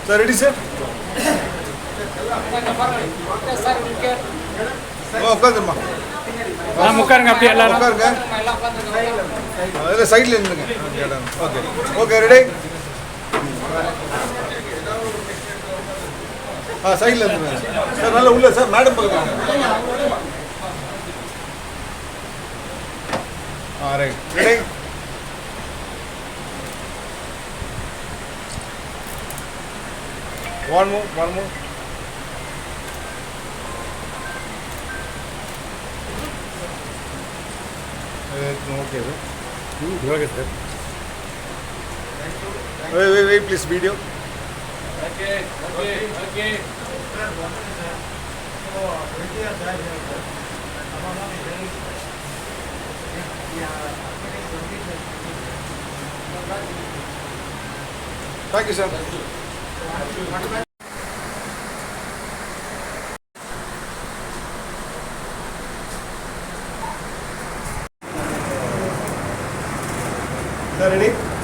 Sir, ready, sir? உட்காந்துருமா உட்காருங்க அப்படியே எல்லாரும் உட்காருங்க அதில் சைடில் இருந்துங்க ஓகே ஓகே ரெடி சைடில் இருந்துங்க சார் நல்லா உள்ள சார் மேடம் பார்க்குறாங்க right ready one more okay sir wait please video okay thank you sir ready?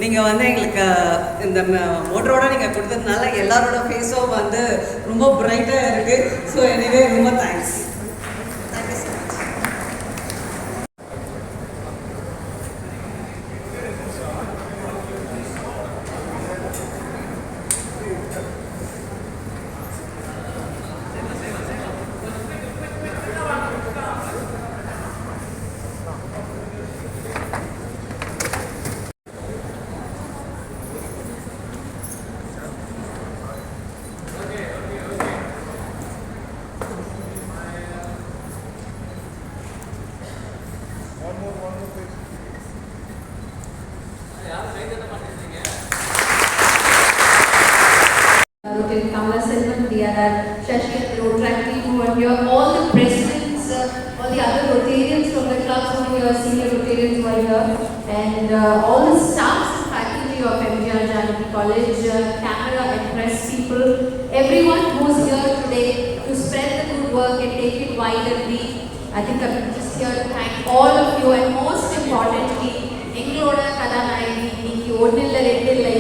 நீங்கள் வந்து எங்களுக்கு இந்த மோட்டரோட நீங்கள் கொடுத்ததுனால எல்லாரோட ஃபேஸும் வந்து ரொம்ப பிரைட்டாக இருக்குது. ஸோ எனிவே ரொம்ப thanks. Thank you so much. Rotary Kamala we are Shashi and the Rotary team who are here, all the presidents, all the other Rotarians from the clubs who are here, senior Rotarians who are here, and all the staffs and faculty of Janaki College, camera and press people, everyone who is here today to spread the good work and take it widely. I think I'm just here to thank all of you, and most importantly, Ingloda Kadanai, Niki Odnilla Rendilla